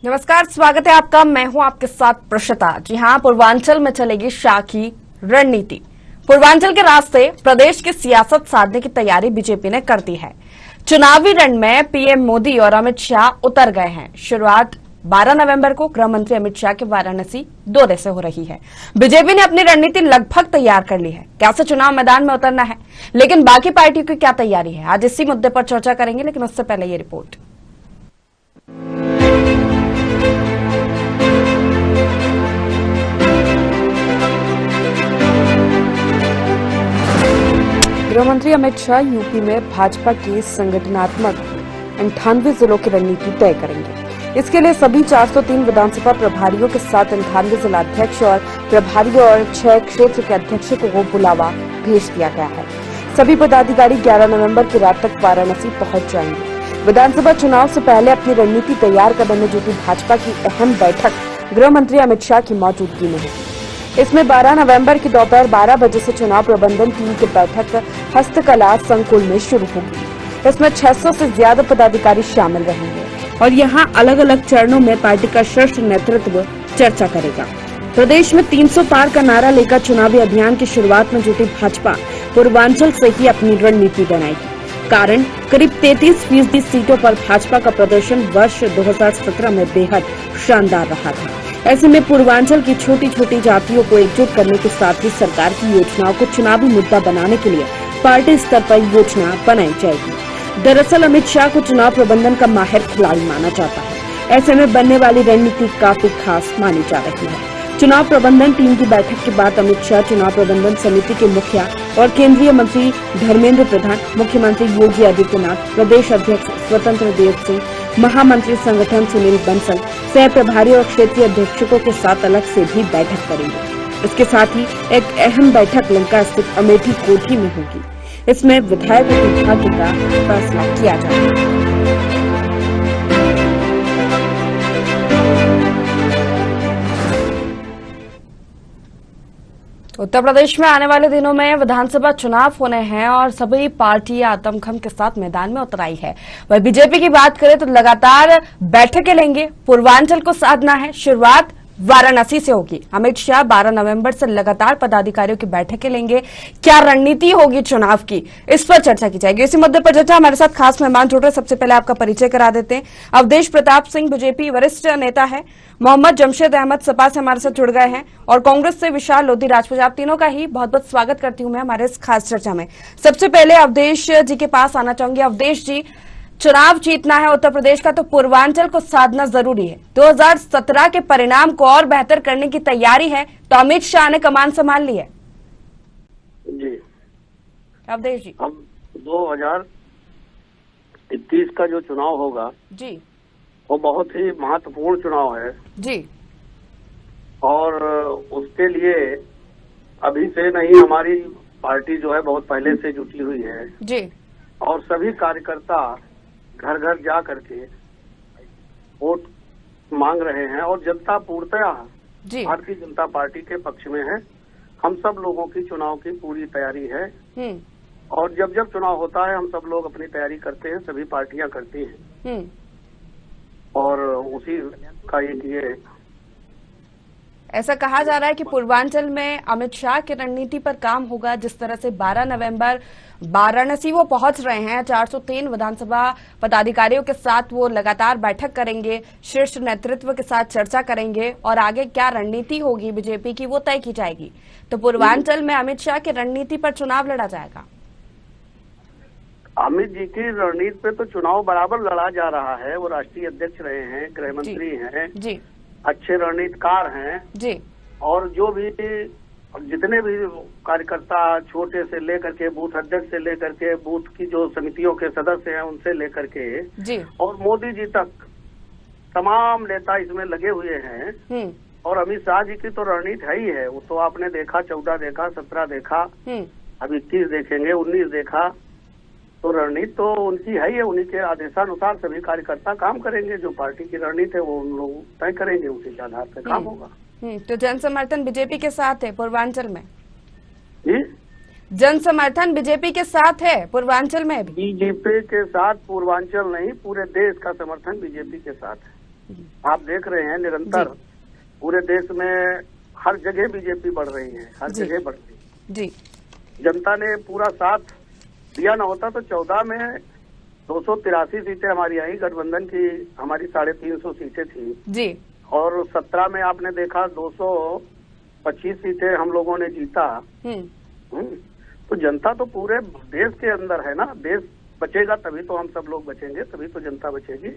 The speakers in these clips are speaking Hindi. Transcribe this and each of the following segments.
नमस्कार, स्वागत है आपका। मैं हूं आपके साथ प्रशिता। जी हां, पूर्वांचल में चलेगी शाह की रणनीति। पूर्वांचल के रास्ते प्रदेश की सियासत साधने की तैयारी बीजेपी ने कर दी है। चुनावी रण में पीएम मोदी और अमित शाह उतर गए हैं। शुरुआत 12 नवंबर को गृह मंत्री अमित शाह के वाराणसी दौरे से हो रही है। बीजेपी ने अपनी रणनीति लगभग तैयार कर ली है। कैसे चुनाव मैदान में उतरना है, लेकिन बाकी पार्टियों की क्या तैयारी है, आज इसी मुद्दे पर चर्चा करेंगे। लेकिन उससे पहले ये रिपोर्ट। गृहमंत्री अमित शाह यूपी में भाजपा की संगठनात्मक 98 जिलों की रणनीति तय करेंगे। इसके लिए सभी 403 विधानसभा प्रभारियों के साथ 98 जिलाध्यक्ष और प्रभारी और 6 क्षेत्र के अध्यक्षों को बुलावा भेज दिया गया है। सभी पदाधिकारी 11 नवंबर की रात तक वाराणसी पहुंच जाएंगे। विधानसभा चुनाव से पहले अपनी रणनीति तैयार करने में जुटी भाजपा की अहम बैठक गृह मंत्री अमित शाह की मौजूदगी में है। इसमें 12 नवंबर की दोपहर 12 बजे से चुनाव प्रबंधन टीम की बैठक हस्तकला संकुल में शुरू होगी। इसमें 600 से ज्यादा पदाधिकारी शामिल रहेंगे और यहां अलग अलग चरणों में पार्टी का शीर्ष नेतृत्व चर्चा करेगा। प्रदेश में 300 पार का नारा लेकर चुनावी अभियान की शुरुआत में जुटी भाजपा पूर्वांचल से ही अपनी रणनीति बनाएगी। कारण करीब 33% सीटों पर भाजपा का प्रदर्शन वर्ष 2017 में बेहद शानदार रहा था। ऐसे में पूर्वांचल की छोटी छोटी जातियों को एकजुट करने के साथ ही सरकार की योजनाओं को चुनावी मुद्दा बनाने के लिए पार्टी स्तर पर योजना बनाई जाएगी। दरअसल अमित शाह को चुनाव प्रबंधन का माहिर खिलाड़ी माना जाता है। ऐसे में बनने वाली रणनीति काफी खास मानी जा रही है। चुनाव प्रबंधन टीम की बैठक के बाद अमित शाह चुनाव प्रबंधन समिति के मुखिया और केंद्रीय मंत्री धर्मेंद्र प्रधान, मुख्यमंत्री योगी आदित्यनाथ, प्रदेश अध्यक्ष स्वतंत्र देव सिंह, महामंत्री संगठन सुनील बंसल, सह प्रभारी और क्षेत्रीय अध्यक्षों के साथ अलग से भी बैठक करेंगे। इसके साथ ही एक अहम बैठक लंका स्थित अमेठी कोठी में होगी। इसमें विधायकों के भाग्य का फैसला किया जाएगा। उत्तर प्रदेश में आने वाले दिनों में विधानसभा चुनाव होने हैं और सभी पार्टियां आतमखम के साथ मैदान में उतर आई है। वह बीजेपी की बात करें तो लगातार बैठकें लेंगे। पूर्वांचल को साधना है। शुरुआत वाराणसी से होगी। अमित शाह 12 नवंबर से लगातार पदाधिकारियों की बैठकें लेंगे। क्या रणनीति होगी चुनाव की, इस पर चर्चा की जाएगी। इसी मुद्दे पर चर्चा हमारे साथ खास मेहमान जुड़ रहे। सबसे पहले आपका परिचय करा देते हैं। अवधेश प्रताप सिंह बीजेपी वरिष्ठ नेता है। मोहम्मद जमशेद अहमद सपा से हमारे साथ जुड़ गए हैं और कांग्रेस से विशाल लोधी राजपूत। आप तीनों का ही बहुत बहुत स्वागत करती हूं मैं हमारे इस खास चर्चा में। सबसे पहले अवधेश जी के पास आना चाहूंगी। अवधेश जी, चुनाव जीतना है उत्तर प्रदेश का तो पूर्वांचल को साधना जरूरी है। 2017 के परिणाम को और बेहतर करने की तैयारी है तो अमित शाह ने कमान संभाल ली है। जी अवधेश जी, अब 2021 का जो चुनाव होगा जी, वो बहुत ही महत्वपूर्ण चुनाव है जी, और उसके लिए अभी से नहीं, हमारी पार्टी जो है बहुत पहले से जुटी हुई है जी, और सभी कार्यकर्ता घर घर जा करके वोट मांग रहे हैं और जनता पूर्णतया भारतीय जनता पार्टी के पक्ष में है। हम सब लोगों की चुनाव की पूरी तैयारी है और जब जब चुनाव होता है हम सब लोग अपनी तैयारी करते हैं, सभी पार्टियां करती हैं और उसी का ये ऐसा कहा जा रहा है कि पूर्वांचल में अमित शाह की रणनीति पर काम होगा। जिस तरह से 12 नवंबर वाराणसी वो पहुंच रहे हैं, 403 विधानसभा पदाधिकारियों के साथ वो लगातार बैठक करेंगे, शीर्ष नेतृत्व के साथ चर्चा करेंगे और आगे क्या रणनीति होगी बीजेपी की वो तय की जाएगी। तो पूर्वांचल में अमित शाह की रणनीति पर चुनाव लड़ा जाएगा। अमित जी की रणनीति पे तो चुनाव बराबर लड़ा जा रहा है। वो राष्ट्रीय अध्यक्ष रहे हैं, गृह मंत्री हैं जी, अच्छे रणनीतिकार हैं जी, और जो भी जितने भी कार्यकर्ता छोटे से लेकर के बूथ अध्यक्ष से लेकर के बूथ की जो समितियों के सदस्य हैं उनसे लेकर के जी और मोदी जी तक तमाम नेता इसमें लगे हुए हैं। और अमित शाह जी की तो रणनीति है ही है। वो तो आपने देखा, 14 देखा, 17 देखा, अब 21 देखेंगे, 19 देखा, तो रणनीति तो उनकी है ही है। उन्हीं के आदेशानुसार सभी कार्यकर्ता काम करेंगे। जो पार्टी की रणनीति है वो उन लोग तय करेंगे, उसी के आधार पर काम होगा। तो जन समर्थन बीजेपी के साथ है पूर्वांचल में जी, जन समर्थन बीजेपी के साथ है पूर्वांचल में भी। बीजेपी के साथ पूर्वांचल नहीं, पूरे देश का समर्थन बीजेपी के साथ है। आप देख रहे हैं निरंतर पूरे देश में हर जगह बीजेपी बढ़ रही है, हर जगह बढ़ रही है जी। जनता ने पूरा साथ दिया ना होता तो 14 में 283 सीटें हमारी आई, गठबंधन की हमारी 350 सीटें थी जी। और 17 में आपने देखा 225 सीटें हम लोगों ने जीता। तो जनता तो पूरे देश के अंदर है ना, देश बचेगा तभी तो हम सब लोग बचेंगे, तभी तो जनता बचेगी।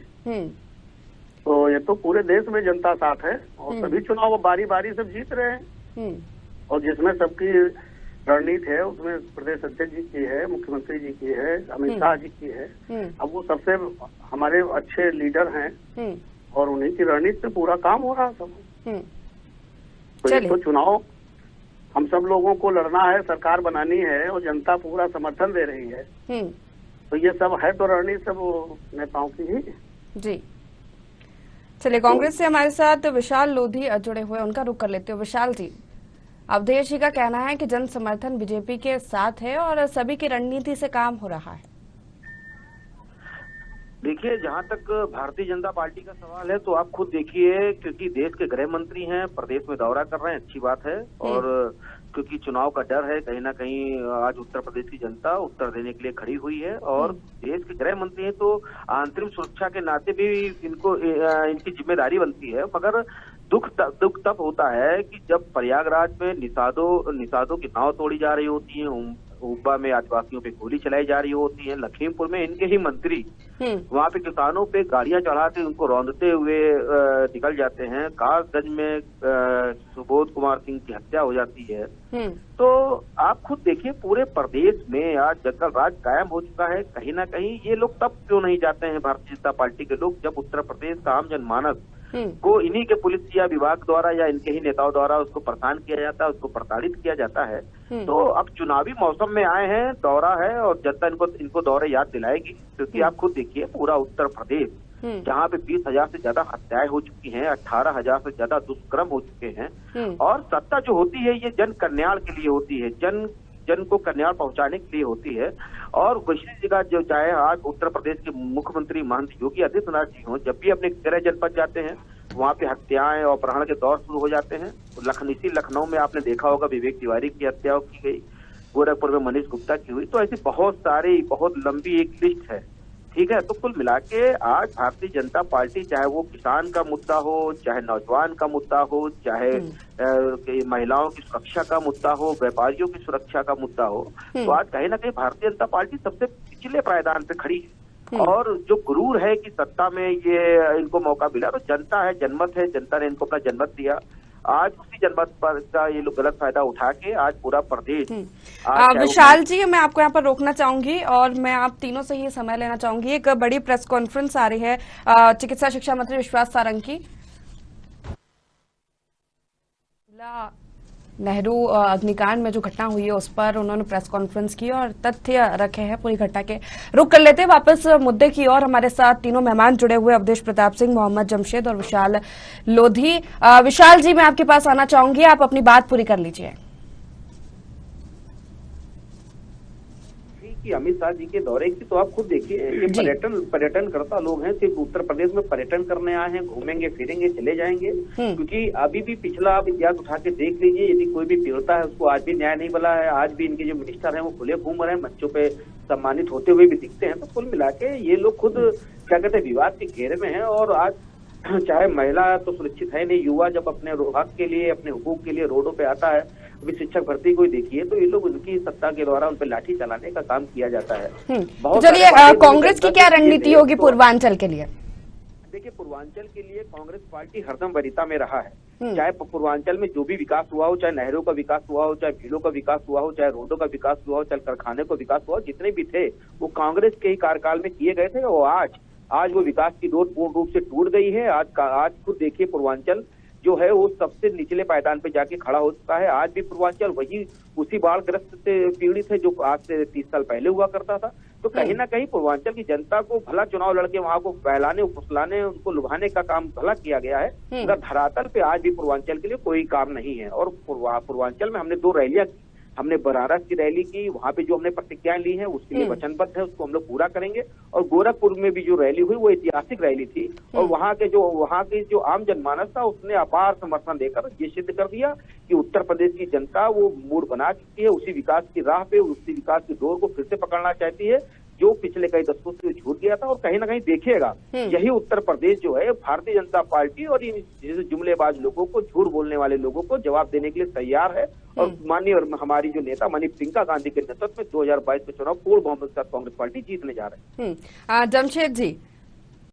तो ये तो पूरे देश में जनता साथ है और सभी चुनाव बारी बारी से जीत रहे हैं और जिसमें सबकी रणनीति है उसमें प्रदेश अध्यक्ष जी की है, मुख्यमंत्री जी की है, अमित शाह जी की है। अब वो सबसे हमारे अच्छे लीडर हैं और उन्हीं की रणनीति पे पूरा काम हो रहा है सब। तो ये तो चुनाव हम सब लोगों को लड़ना है, सरकार बनानी है और जनता पूरा समर्थन दे रही है। तो ये सब है तो रणनीति सब नेताओं की ही। जी चलिए, कांग्रेस से हमारे साथ विशाल लोधी जुड़े हुए, उनका रुख कर लेते हो। विशाल जी, अवधेश जी का कहना है कि जन समर्थन बीजेपी के साथ है और सभी की रणनीति से काम हो रहा है। देखिए, जहां तक भारतीय जनता पार्टी का सवाल है तो आप खुद देखिए, क्योंकि देश के गृह मंत्री हैं, प्रदेश में दौरा कर रहे हैं, अच्छी बात है। और क्योंकि चुनाव का डर है, कहीं ना कहीं आज उत्तर प्रदेश की जनता उत्तर देने के लिए खड़ी हुई है और देश के गृह मंत्री हैं तो आंतरिक सुरक्षा के नाते भी इनको इनकी जिम्मेदारी बनती है। मगर दुख तब होता है कि जब प्रयागराज में निषादों की नाव तोड़ी जा रही होती है, उब्बा में आदिवासियों पे गोली चलाई जा रही होती है, लखीमपुर में इनके ही मंत्री वहाँ पे किसानों पे गाड़ियां चढ़ाते उनको रौंदते हुए निकल जाते हैं, कासगंज में सुबोध कुमार सिंह की हत्या हो जाती है। तो आप खुद देखिए, पूरे प्रदेश में आज जंगल राज कायम हो चुका है। कहीं ना कहीं ये लोग तब क्यों नहीं जाते हैं भारतीय जनता पार्टी के लोग, जब उत्तर प्रदेश का आम जनमानस को इन्हीं के पुलिस या विभाग द्वारा या इनके ही नेताओं द्वारा उसको परेशान किया जाता है, उसको प्रताड़ित किया जाता है। तो अब चुनावी मौसम में आए हैं, दौरा है और जनता इनको दौरे याद दिलाएगी। क्योंकि आप खुद देखिए, पूरा उत्तर प्रदेश जहाँ पे 20,000 से ज्यादा हत्याएं हो चुकी हैं, 18,000 से ज्यादा दुष्कर्म हो चुके हैं और सत्ता जो होती है ये जन कल्याण के लिए होती है, जन को कल्याण पहुंचाने के लिए होती है। और दूसरी जगह जो चाहे आज उत्तर प्रदेश के मुख्यमंत्री महंत योगी आदित्यनाथ जी हों, जब भी अपने गृह जनपद जाते हैं वहाँ पे हत्याएं और अपहरण के दौर शुरू हो जाते हैं। इसी लखनऊ में आपने देखा होगा विवेक तिवारी की हत्या की गई, गोरखपुर में मनीष गुप्ता की हुई। तो ऐसी बहुत लंबी एक लिस्ट है, ठीक है। तो कुल मिला के आज भारतीय जनता पार्टी, चाहे वो किसान का मुद्दा हो, चाहे नौजवान का मुद्दा हो, चाहे महिलाओं की सुरक्षा का मुद्दा हो, व्यापारियों की सुरक्षा का मुद्दा हो, तो आज कहीं ना कहीं भारतीय जनता पार्टी सबसे पिछले पायदान पे खड़ी है। और जो गुरूर है कि सत्ता में ये इनको मौका मिला, तो जनता है, जनमत है, जनता ने इनको अपना जनमत दिया। आज उसी जनमत पर का ये लोग गलत फायदा उठा के आज पूरा प्रदेश। विशाल जी, मैं आपको यहाँ पर रोकना चाहूंगी और मैं आप तीनों से ही समय लेना चाहूंगी। एक बड़ी प्रेस कॉन्फ्रेंस आ रही है चिकित्सा शिक्षा मंत्री विश्वास सारंग की। नेहरू अग्निकांड में जो घटना हुई है उस पर उन्होंने प्रेस कॉन्फ्रेंस की और तथ्य रखे हैं पूरी घटना के। रुक कर लेते हैं वापस मुद्दे की और। हमारे साथ तीनों मेहमान जुड़े हुए, अवधेश प्रताप सिंह, मोहम्मद जमशेद और विशाल लोधी। विशाल जी, मैं आपके पास आना चाहूंगी, आप अपनी बात पूरी कर लीजिए। अमित शाह जी के दौरे की तो आप खुद देखिए, ये पर्यटन करता लोग हैं, सिर्फ उत्तर प्रदेश में पर्यटन करने आए हैं, घूमेंगे फिरेंगे चले जाएंगे। क्योंकि अभी भी पिछला आप इतिहास उठा के देख लीजिए, यदि कोई भी पीड़िता है उसको आज भी न्याय नहीं मिला है। आज भी इनके जो मिनिस्टर हैं वो खुले घूम रहे हैं, मंचों पे सम्मानित होते हुए भी दिखते हैं। तो कुल मिला के ये लोग खुद क्या कहते हैं, विवाद के घेरे में है। और आज चाहे महिला तो सुरक्षित है नहीं, युवा जब अपने हक के लिए, अपने हुकूक के लिए रोडों पे आता है, अभी शिक्षक भर्ती को देखिए तो ये लोग उनकी सत्ता के द्वारा उन पर लाठी चलाने का काम किया जाता है। चलिए, कांग्रेस की क्या रणनीति होगी पूर्वांचल के लिए? देखिए, पूर्वांचल के लिए कांग्रेस पार्टी हरदम वरीयता में रहा है। चाहे पूर्वांचल में जो भी विकास हुआ हो, चाहे नहरों का विकास हुआ हो, चाहे झीलों का विकास हुआ हो, चाहे रोडों का विकास हुआ हो, चाहे कारखाने का विकास हुआ हो, जितने भी थे वो कांग्रेस के ही कार्यकाल में किए गए थे। और आज वो विकास की डोर पूर्ण रूप से टूट गई है। आज खुद देखिए, पूर्वांचल जो है वो सबसे निचले पायदान पे जाके खड़ा हो चुका है। आज भी पूर्वांचल उसी बाढ़ग्रस्त से पीड़ित है जो आज से 30 साल पहले हुआ करता था। तो कहीं ना कहीं पूर्वांचल की जनता को भला चुनाव लड़के वहां को बहलाने, फुसलाने, उनको लुभाने का काम भला किया गया है, मगर धरातल पे आज भी पूर्वांचल के लिए कोई काम नहीं है। और पूर्वांचल में हमने 2 रैलियां, हमने बनारस की रैली की, वहां पे जो हमने प्रतिज्ञाएं ली हैं उसके लिए वचनबद्ध है, उसको हम लोग पूरा करेंगे। और गोरखपुर में भी जो रैली हुई वो ऐतिहासिक रैली थी और वहां की जो आम जनमानस था उसने अपार समर्थन देकर ये सिद्ध कर दिया कि उत्तर प्रदेश की जनता वो मूड बना चुकी है, उसी विकास की राह पे, उसी विकास की डोर को फिर से पकड़ना चाहती है जो पिछले कई दशकों से छूट गया था। और कहीं ना कहीं देखिएगा यही उत्तर प्रदेश जो है भारतीय जनता पार्टी और इन जुमलेबाज लोगों को, झूठ बोलने वाले लोगों को जवाब देने के लिए तैयार है। और माननीय और हमारी जो नेता माननीय प्रियंका गांधी के नेतृत्व में 2022 में चुनाव पूर्ण बहुमत के साथ कांग्रेस पार्टी जीतने जा रही है। जमशेद जी,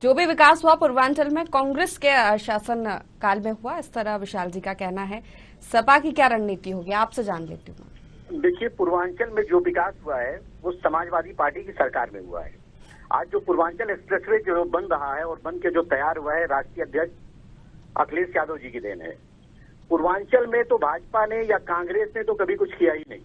जो भी विकास हुआ पूर्वांचल में कांग्रेस के शासन काल में हुआ, इस तरह विशाल जी का कहना है। सपा की क्या रणनीति होगी, आपसे जान लेती हूँ। देखिए, पूर्वांचल में जो विकास हुआ है वो समाजवादी पार्टी की सरकार में हुआ है। आज जो पूर्वांचल एक्सप्रेसवे जो बन रहा है और बन के जो तैयार हुआ है, राष्ट्रीय अध्यक्ष अखिलेश यादव जी की देन है। पूर्वांचल में तो भाजपा ने या कांग्रेस ने तो कभी कुछ किया ही नहीं।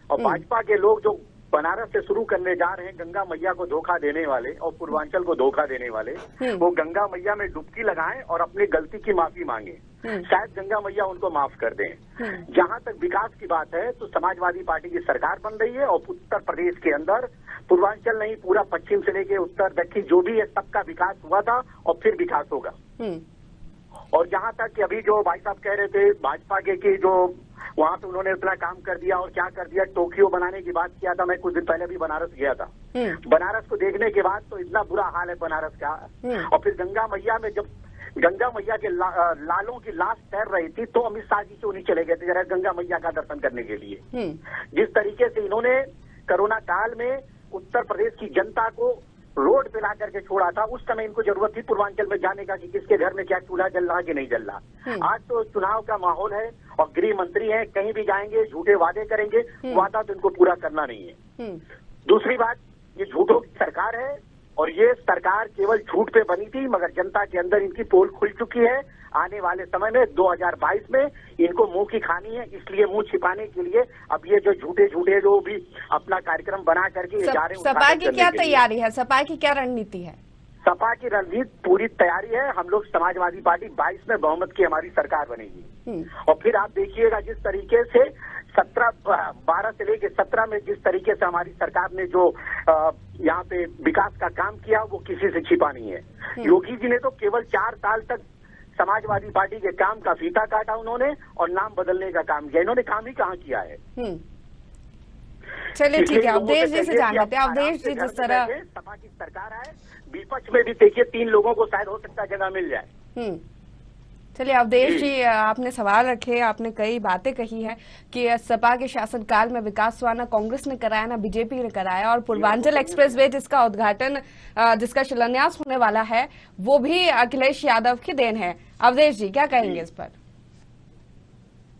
और भाजपा के लोग जो बनारस से शुरू करने जा रहे हैं, गंगा मैया को धोखा देने वाले और पूर्वांचल को धोखा देने वाले, वो गंगा मैया में डुबकी लगाएं और अपनी गलती की माफी मांगे, शायद गंगा मैया उनको माफ कर दें। जहां तक विकास की बात है तो समाजवादी पार्टी की सरकार बन रही है और उत्तर प्रदेश के अंदर पूर्वांचल नहीं, पूरा पश्चिम से लेके उत्तर दक्षिण जो भी है सबका विकास हुआ था और फिर विकास होगा। और जहां तक कि अभी जो भाई साहब कह रहे थे भाजपा के कि जो वहां पे उन्होंने इतना काम कर दिया और क्या कर दिया, टोक्यो बनाने की बात किया था। मैं कुछ दिन पहले भी बनारस गया था। बनारस को देखने के बाद तो इतना बुरा हाल है बनारस का। और फिर गंगा मैया में जब गंगा मैया के लालों की लाश तैर रही थी तो अमित शाह जी क्यों नहीं चले गए थे जरा गंगा मैया का दर्शन करने के लिए। जिस तरीके से इन्होंने कोरोना काल में उत्तर प्रदेश की जनता को रोड पे ला करके छोड़ा था, उस समय इनको जरूरत थी पूर्वांचल में जाने का कि किसके घर में क्या चूल्हा जल रहा कि नहीं जल रहा। आज तो चुनाव का माहौल है और गृह मंत्री हैं, कहीं भी जाएंगे झूठे वादे करेंगे, वादा तो इनको पूरा करना नहीं है। दूसरी बात, ये झूठों की सरकार है और ये सरकार केवल झूठ पे बनी थी, मगर जनता के अंदर इनकी पोल खुल चुकी है। आने वाले समय में 2022 में इनको मुंह की खानी है, इसलिए मुंह छिपाने के लिए अब ये जो झूठे जो भी अपना कार्यक्रम बना करके जा रहे हैं। सपा की क्या तैयारी है, सपा की क्या रणनीति है? सपा की रणनीति पूरी तैयारी है। हम लोग समाजवादी पार्टी 22 में बहुमत की हमारी सरकार बनेगी। और फिर आप देखिएगा जिस तरीके से 12 से लेकर 17 में जिस तरीके से हमारी सरकार ने जो यहाँ पे विकास का काम किया वो किसी से छिपा नहीं है। योगी जी ने तो केवल 4 साल तक समाजवादी पार्टी के काम का फीता काटा उन्होंने और नाम बदलने का काम किया। इन्होंने काम ही कहाँ किया है। चलिए ठीक है, अवधेश जी से जान लेते हैं। अवधेश जी, जिस तरह सपा की सरकार है, विपक्ष में भी देखिए 3 लोगों को शायद हो सकता है जगह मिल जाए। चलिए अवधेश जी, आपने सवाल रखे, आपने कई बातें कही है कि सपा के शासनकाल में विकास हुआ ना कांग्रेस ने कराया ना बीजेपी ने कराया, और पूर्वांचल एक्सप्रेसवे जिसका उद्घाटन, जिसका शिलान्यास होने वाला है, वो भी अखिलेश यादव की देन है। अवधेश जी क्या कहेंगे इस पर?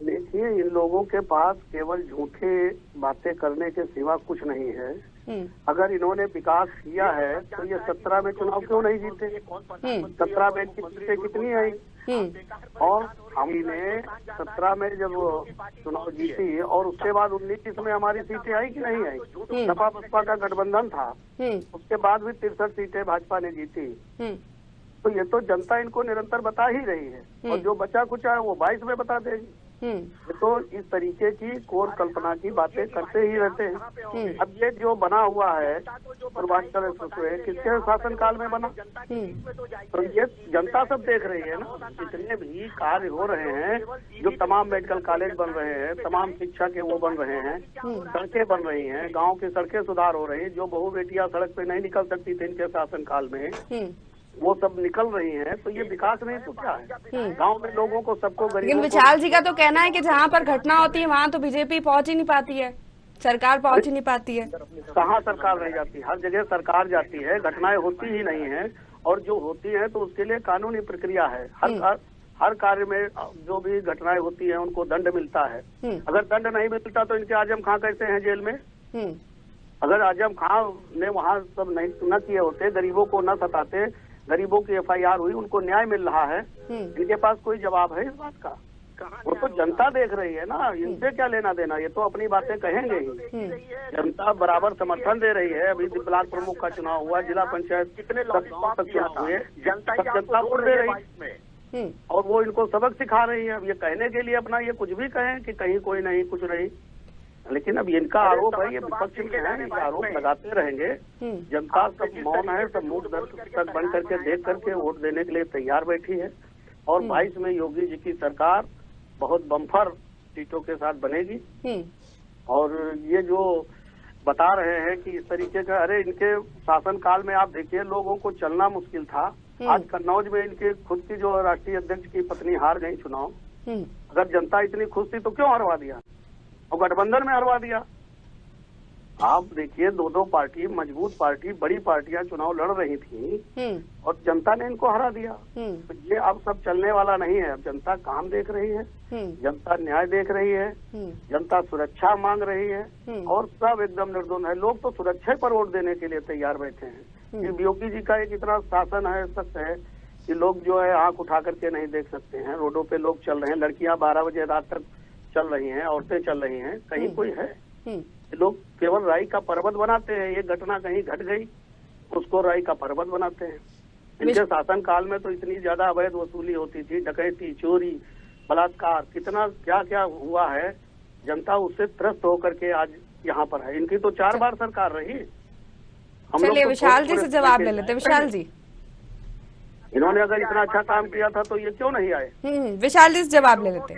देखिए, इन लोगों के पास केवल झूठे बातें करने के सिवा कुछ नहीं है। अगर इन्होंने विकास किया है तो ये 17 में चुनाव क्यों नहीं जीते? 17 में इनकी सीटें कितनी आई? और हमने 17 में जब चुनाव जीती और उसके बाद 19 में हमारी सीटें आई कि नहीं आई? सपा बसपा का गठबंधन था, उसके बाद भी 63 सीटें भाजपा ने जीती। तो ये तो जनता इनको निरंतर बता ही रही है और जो बचा कुचा है वो 22 में बता देगी। तो इस तरीके की कोर कल्पना की बातें करते ही रहते हैं। अब ये जो बना हुआ है पूर्वांचल एक्सप्रेसवे किसके शासनकाल में बना? तो ये जनता सब देख रही है ना। जितने भी कार्य हो रहे हैं, जो तमाम मेडिकल कॉलेज बन रहे हैं, तमाम शिक्षा के वो बन रहे हैं, सड़कें बन रही हैं, गाँव की सड़कें सुधार हो रही है, जो बहु बेटियां सड़क पे नहीं निकल सकती थी इनके शासनकाल में, वो सब निकल रही हैं। तो ये विकास नहीं तो क्या है? गांव में लोगों को, सबको, गरीबों लेकिन विशाल जी का तो कहना है कि जहां पर घटना होती है वहां तो बीजेपी पहुंच ही नहीं पाती है, सरकार पहुंच ही नहीं पाती है। कहाँ सरकार नहीं जाती? हर जगह सरकार जाती है, घटनाएं होती ही नहीं है। और जो होती है तो उसके लिए कानूनी प्रक्रिया है। हर कार्य में जो भी घटनाएं होती है उनको दंड मिलता है। अगर दंड नहीं मिलता तो इनके आजम खां कैसे हैं जेल में? अगर आजम खां ने वहाँ सब नहीं न किए होते, गरीबों को न सताते, गरीबों की FIR हुई, उनको न्याय मिल रहा है, इनके पास कोई जवाब है इस बात का? वो तो जनता देख रही है ना, इनसे क्या लेना देना? ये तो अपनी बातें कहेंगे ही। जनता बराबर समर्थन दे रही है। अभी ब्लॉक प्रमुख का चुनाव हुआ, जिला पंचायत कितने चुनाव हुए, जनता वोट दे रही और वो इनको सबक सिखा रही है। अब ये कहने के लिए अपना ये कुछ भी कहें कि कहीं कोई नहीं, कुछ नहीं, लेकिन अब इनका आरोप है, ये विपक्ष में है, ये आरोप लगाते रहेंगे। जनता सब मौन है, सब मूक दर्शक बन करके देख करके वोट देने के लिए तैयार बैठी है। और 22 में योगी जी की सरकार बहुत बम्पर सीटों के साथ बनेगी। और ये जो बता रहे हैं कि इस तरीके का, अरे इनके शासनकाल में आप देखिए लोगों को चलना मुश्किल था। आज कन्नौज में इनके खुद की जो राष्ट्रीय अध्यक्ष की पत्नी हार गई चुनाव। अगर जनता इतनी खुश थी तो क्यों हरवा दिया, और गठबंधन में हरवा दिया। आप देखिए दो पार्टी, मजबूत पार्टी, बड़ी पार्टियां चुनाव लड़ रही थी और जनता ने इनको हरा दिया। तो ये अब सब चलने वाला नहीं है। अब जनता काम देख रही है, जनता न्याय देख रही है, जनता सुरक्षा मांग रही है और सब एकदम निर्दोष है। लोग तो सुरक्षा पर वोट देने के लिए तैयार बैठे हैं। योगी जी का एक इतना शासन है, सख्त है कि लोग जो है आंख उठा करके नहीं देख सकते हैं। रोडों पे लोग चल रहे हैं, लड़कियां 12 बजे रात तक चल रही हैं, औरतें चल रही हैं, कहीं कोई है। लोग केवल राई का पर्वत बनाते हैं। ये घटना कहीं घट गई, उसको राई का पर्वत बनाते हैं। इनके शासन काल में तो इतनी ज्यादा अवैध वसूली होती थी, डकैती, चोरी, बलात्कार, कितना क्या क्या हुआ है। जनता उससे त्रस्त होकर के आज यहाँ पर है। इनकी तो 4 बार सरकार रही। चलिए विशाल जी से जवाब ले लेते। विशाल जी, इन्होंने अगर इतना अच्छा काम किया था तो ये क्यों नहीं आए? विशाल जी से जवाब ले लेते।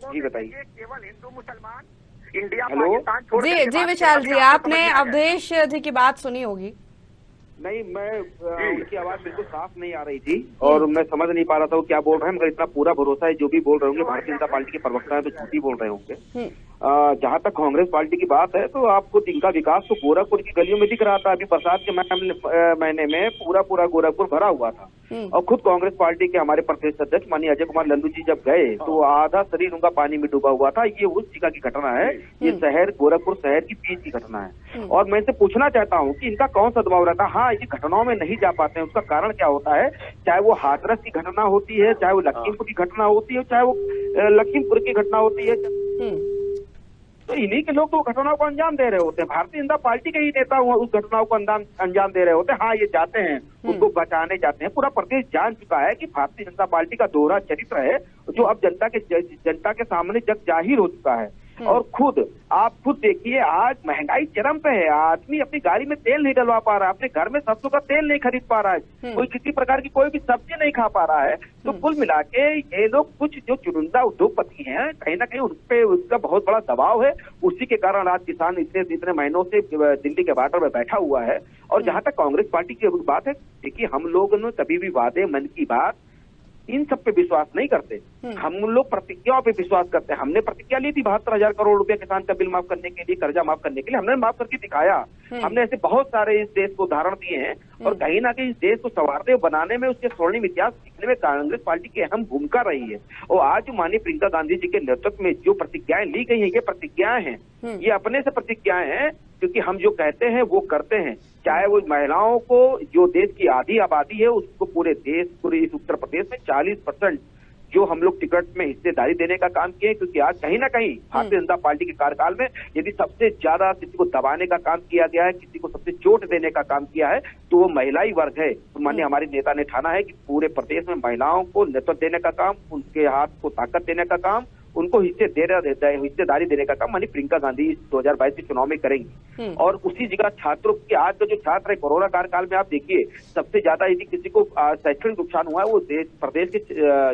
जी बताइए। केवल हिंदू मुसलमान इंडिया जी विशाल जी, आपने अवधेश जी की बात सुनी होगी। नहीं, मैं उनकी आवाज बिल्कुल साफ नहीं आ रही थी और मैं समझ नहीं पा रहा था वो क्या बोल रहे हैं, मगर इतना पूरा भरोसा है जो भी बोल रहे होंगे भारतीय जनता पार्टी के प्रवक्ता है तो झूठी बोल रहे होंगे। जहां तक कांग्रेस पार्टी की बात है तो आपको इनका विकास तो गोरखपुर की गलियों में दिख रहा था। अभी बरसात के महीने में पूरा गोरखपुर भरा हुआ था और खुद कांग्रेस पार्टी के हमारे प्रदेश अध्यक्ष माननीय अजय कुमार लल्लू जी जब गए तो आधा शरीर उनका पानी में डूबा हुआ था। ये उस जगह की घटना है, ये शहर गोरखपुर शहर की बीच की घटना है। और मैं इनसे पूछना चाहता हूँ कि इनका कौन सा दबाव रहता है? हाँ, ये घटनाओं में नहीं जा पाते हैं, उसका कारण क्या होता है? चाहे वो हाथरस की घटना होती है, चाहे वो लखीमपुर की घटना होती है, चाहे वो लखीमपुर की घटना होती है, तो इन्हीं के लोग तो घटनाओं को अंजाम दे रहे होते हैं। भारतीय जनता पार्टी के ही नेता उस घटनाओं को अंजाम दे रहे होते हैं। हाँ, ये जाते हैं, उनको बचाने जाते हैं। पूरा प्रदेश जान चुका है कि भारतीय जनता पार्टी का दोहरा चरित्र है जो अब जनता के सामने जग जाहिर हो चुका है। और आप खुद देखिए, आज महंगाई चरम पे है। आदमी अपनी गाड़ी में तेल नहीं डलवा पा रहा है, अपने घर में सरसों का तेल नहीं खरीद पा रहा है, कोई किसी प्रकार की कोई भी सब्जी नहीं खा पा रहा है। तो कुल मिला के ये लोग कुछ जो चुनिंदा उद्योगपति हैं, कहीं ना कहीं उनपे उसका बहुत बड़ा दबाव है। उसी के कारण आज किसान इतने महीनों से दिल्ली के बॉर्डर में बैठा हुआ है। और जहां तक कांग्रेस पार्टी की बात है, देखिए हम लोग ने कभी भी वादे, मन की बात, इन सब पे विश्वास नहीं करते। हम लोग प्रतिज्ञाओं पे विश्वास करते हैं। हमने प्रतिज्ञा ली थी 72,000 करोड़ रुपए किसान का बिल माफ करने के लिए, कर्जा माफ करने के लिए, हमने माफ करके दिखाया। हमने ऐसे बहुत सारे इस देश को उदाहरण दिए हैं और कहीं ना कहीं इस देश को संवारते बनाने में, उसके स्वर्णिम इतिहास सीखने में कांग्रेस पार्टी की अहम भूमिका रही है। और आज माननीय प्रियंका गांधी जी के नेतृत्व में जो प्रतिज्ञाएं ली गई हैं, ये प्रतिज्ञाएं हैं, ये अपने से प्रतिज्ञाएं हैं, क्योंकि हम जो कहते हैं वो करते हैं। चाहे वो महिलाओं को, जो देश की आधी आबादी है उसको पूरे इस उत्तर प्रदेश में 40% जो हम लोग टिकट में हिस्सेदारी देने का काम किए, क्योंकि आज कहीं ना कहीं भारतीय जनता पार्टी के कार्यकाल में यदि सबसे ज्यादा किसी को दबाने का काम किया गया है, किसी को सबसे चोट देने का काम किया है, तो वो महिला वर्ग है। तो माननीय हमारे नेता ने ठाना है कि पूरे प्रदेश में महिलाओं को नेतृत्व देने का काम, उनके हाथ को ताकत देने का काम, उनको हिस्सेदारी देने का काम माननीय प्रियंका गांधी 2022 के चुनाव में करेंगी। और उसी जगह छात्रों के, आज का जो छात्र है कोरोना कार्यकाल में, आप देखिए सबसे ज्यादा यदि किसी को शैक्षणिक नुकसान हुआ है वो प्रदेश के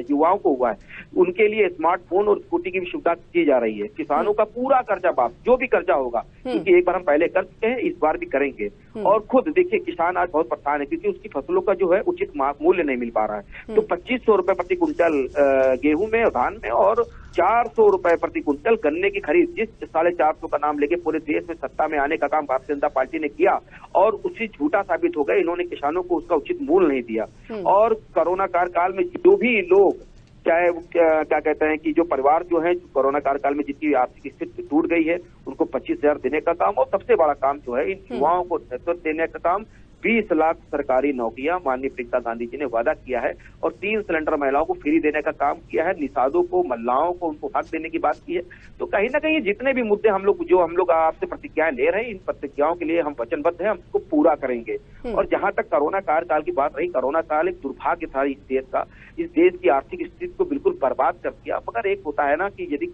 युवाओं को हुआ है। उनके लिए स्मार्टफोन और स्कूटी की भी सुविधा की जा रही है। किसानों का पूरा कर्जा माफ, जो भी कर्जा होगा, क्योंकि एक बार हम पहले कर चुके हैं, इस बार भी करेंगे। और खुद देखिए किसान आज बहुत परेशान है क्योंकि उसकी फसलों का जो है उचित मूल्य नहीं मिल पा रहा है। तो 2500 रुपए प्रति क्विंटल गेहूं में, धान में, और 400 रुपए प्रति क्विंटल गन्ने की खरीद, जिस 450 का नाम लेके पूरे देश में सत्ता में आने का काम भारतीय जनता पार्टी ने किया और उसी झूठा साबित हो गया। इन्होंने किसानों को उसका उचित मूल्य नहीं दिया। और कोरोना कार्यकाल में जो भी लोग, चाहे क्या कहते हैं कि जो परिवार जो है कोरोना कार्यकाल में जिनकी आर्थिक स्थिति टूट गई है, उनको 25,000 देने का काम, और सबसे बड़ा काम जो है इन युवाओं को नेतृत्व देने का काम, 20 लाख सरकारी नौकरियां माननीय प्रियंका गांधी जी ने वादा किया है और 3 सिलेंडर महिलाओं को फ्री देने का काम किया है, निषादों को, महिलाओं को उनको हक देने की बात की है। तो कहीं ना कहीं जितने भी मुद्दे हम लोग आपसे प्रतिज्ञाएं ले रहे हैं, इन प्रतिज्ञाओं के लिए हम वचनबद्ध हैं, हम इसको पूरा करेंगे। और जहां तक कोरोना काल की बात रही, कोरोना काल एक दुर्भाग्य था इस देश का, इस देश की आर्थिक स्थिति को बिल्कुल बर्बाद कर दिया। मगर एक होता है ना कि यदि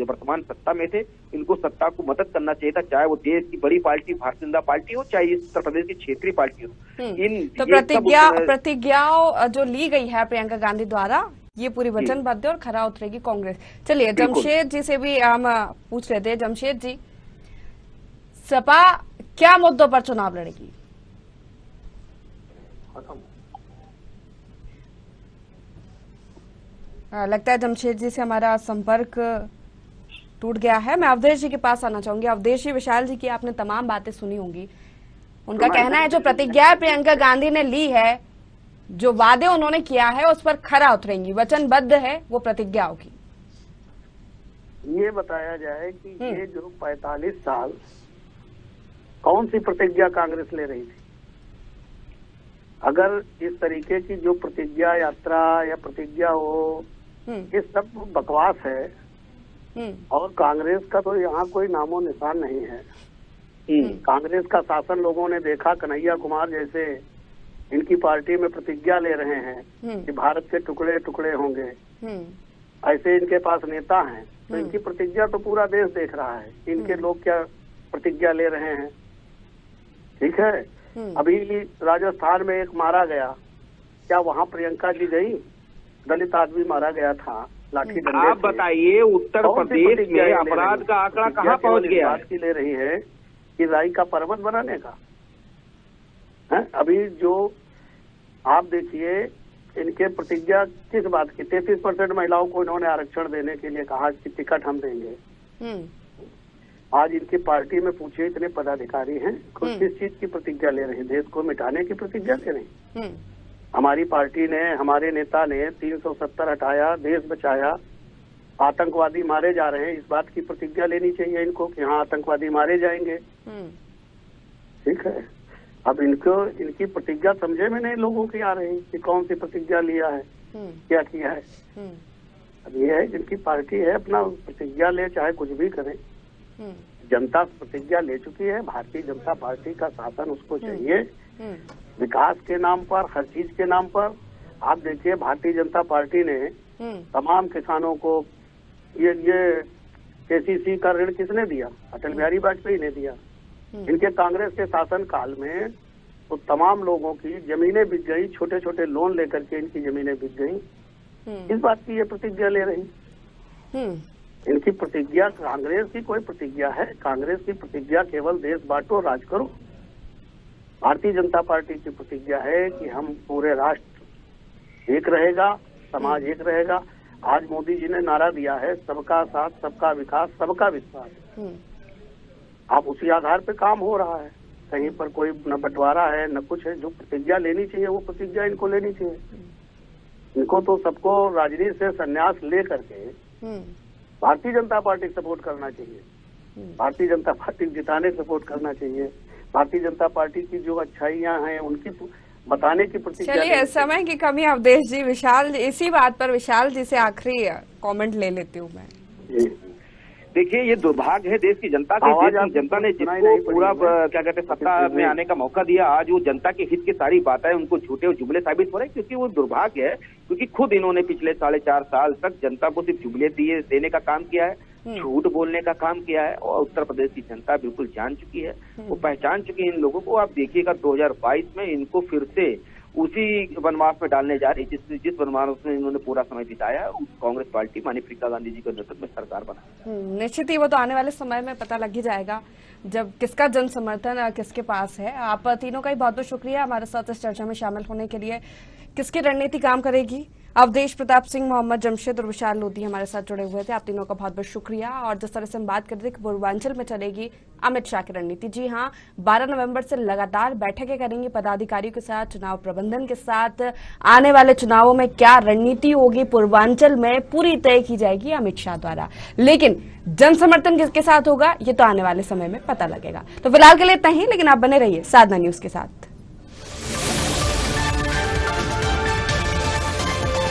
वर्तमान सत्ता में थे, इनको सत्ता को मदद करना चाहिए था, चाहे वो देश की बड़ी पार्टी भारतीय जनता पार्टी हो, चाहे उत्तर प्रदेश की क्षेत्रीय पार्टी हो। तो प्रतिज्ञाओं जो ली गई है प्रियंका गांधी द्वारा, ये पूरी वचनबद्ध और खरा उतरेगी कांग्रेस। चलिए जमशेद जी से भी हम पूछ रहे थे। जमशेद जी, सपा क्या मुद्दों पर चुनाव लड़ेगी? लगता है जमशेद जी से हमारा संपर्क टूट गया है। मैं अवधेश जी के पास आना चाहूंगी। अवधेश जी, विशाल जी की आपने तमाम बातें सुनी होंगी। उनका कहना है जो प्रतिज्ञा प्रियंका गांधी ने ली है, जो वादे उन्होंने किया है, उस पर खरा उतरेंगी, वचनबद्ध है वो प्रतिज्ञाओं की। ये बताया जाए कि ये जो 45 साल कौन सी प्रतिज्ञा कांग्रेस ले रही थी? अगर इस तरीके की जो प्रतिज्ञा यात्रा या प्रतिज्ञा हो, ये सब बकवास है और कांग्रेस का तो यहाँ कोई नामो निशान नहीं है। कांग्रेस का शासन लोगों ने देखा, कन्हैया कुमार जैसे इनकी पार्टी में प्रतिज्ञा ले रहे हैं कि भारत के टुकड़े टुकड़े होंगे, ऐसे इनके पास नेता हैं, तो इनकी प्रतिज्ञा तो पूरा देश देख रहा है, इनके लोग क्या प्रतिज्ञा ले रहे हैं। ठीक है, अभी राजस्थान में एक मारा गया, क्या वहाँ प्रियंका जी गई? दलित आदमी मारा गया था लाठी डंडे से। आप बताइए उत्तर प्रदेश में अपराध का आंकड़ा कहाँ पहुँच गया? बात की ले रही है कि राई का पर्वत बनाने का है। अभी जो आप देखिए इनके प्रतिज्ञा किस बात की, 33% महिलाओं को इन्होंने आरक्षण देने के लिए कहा कि टिकट हम देंगे। आज इनकी पार्टी में पूछिए, इतने पदाधिकारी हैं, खुद किस चीज की प्रतिज्ञा ले रहे हैं? देश को मिटाने की प्रतिज्ञा ले रहे हैं। हमारी पार्टी ने, हमारे नेता ने 370 हटाया, देश बचाया, आतंकवादी मारे जा रहे हैं, इस बात की प्रतिज्ञा लेनी चाहिए इनको कि हाँ आतंकवादी मारे जाएंगे। ठीक है, अब इनकी प्रतिज्ञा समझे में नहीं लोगों की आ रही कि कौन सी प्रतिज्ञा लिया है, क्या किया है। अब ये है जिनकी पार्टी है, अपना प्रतिज्ञा ले, चाहे कुछ भी करे। जनता प्रतिज्ञा ले चुकी है, भारतीय जनता पार्टी का शासन उसको चाहिए, विकास के नाम पर, हर चीज के नाम पर। आप देखिए भारतीय जनता पार्टी ने तमाम किसानों को ये केसीसी का ऋण किसने दिया? अटल बिहारी वाजपेयी ने दिया। इनके कांग्रेस के शासन काल में तो तमाम लोगों की जमीनें बिक गई, छोटे छोटे लोन लेकर के इनकी जमीनें बिक गई। इस बात की ये प्रतिज्ञा ले रही। इनकी प्रतिज्ञा कांग्रेस की कोई प्रतिज्ञा है? कांग्रेस की प्रतिज्ञा केवल देश बांटो, राज करो। भारतीय जनता पार्टी की प्रतिज्ञा है कि हम पूरे राष्ट्र एक रहेगा, समाज एक रहेगा। आज मोदी जी ने नारा दिया है, सबका साथ, सबका विकास, सबका विश्वास। आप उसी आधार पे काम हो रहा है, कहीं पर कोई न बंटवारा है न कुछ है। जो प्रतिज्ञा लेनी चाहिए वो प्रतिज्ञा इनको लेनी चाहिए। इनको तो सबको राजनीति से संन्यास ले करके भारतीय जनता पार्टी सपोर्ट करना चाहिए, भारतीय जनता पार्टी जिताने सपोर्ट करना चाहिए। भारतीय जनता पार्टी की जो अच्छाइयां हैं उनकी बताने की प्रतिज्ञा। चलिए, समय की कमी अवधेश जी, विशाल, इसी बात पर विशाल जी से आखिरी कमेंट ले लेती हूँ मैं। देखिए, ये दुर्भाग्य है देश की जनता के। देश की जनता ने जिसको पूरा क्या कहते हैं सत्ता में आने का मौका दिया, आज वो जनता के हित की सारी बातें उनको झूठे और जुमले साबित हो रहे हैं। क्योंकि वो दुर्भाग्य है, क्योंकि खुद इन्होंने पिछले 4.5 साल तक जनता को सिर्फ जुमले देने का काम किया है, झूठ बोलने का काम किया है। और उत्तर प्रदेश की जनता बिल्कुल जान चुकी है, वो पहचान चुकी है इन लोगों को। आप देखिएगा 2022 में इनको फिर से उसी वनवास में डालने जा रही जिस वनवास में इन्होंने पूरा समय बिताया। कांग्रेस पार्टी माननीय प्रियंका गांधी जी के नेतृत्व में सरकार बना। निश्चित ही वो तो आने वाले समय में पता लग ही जाएगा जब किसका जन समर्थन किसके पास है। आप तीनों का ही बहुत बहुत शुक्रिया हमारे साथ इस चर्चा में शामिल होने के लिए। किसकी रणनीति काम करेगी? अवधेश प्रताप सिंह, मोहम्मद जमशेद और विशाल लोधी हमारे साथ जुड़े हुए थे। आप तीनों का बहुत बहुत शुक्रिया। और जिस तरह से हम बात कर रहे थे कि पूर्वांचल में चलेगी अमित शाह की रणनीति, जी हाँ, 12 नवंबर से लगातार बैठकें करेंगे पदाधिकारियों के साथ, चुनाव प्रबंधन के साथ। आने वाले चुनावों में क्या रणनीति होगी पूर्वांचल में, पूरी तय की जाएगी अमित शाह द्वारा। लेकिन जन समर्थन किसके साथ होगा ये तो आने वाले समय में पता लगेगा। तो फिलहाल के लिए इतना ही, लेकिन आप बने रहिए साधना न्यूज के साथ।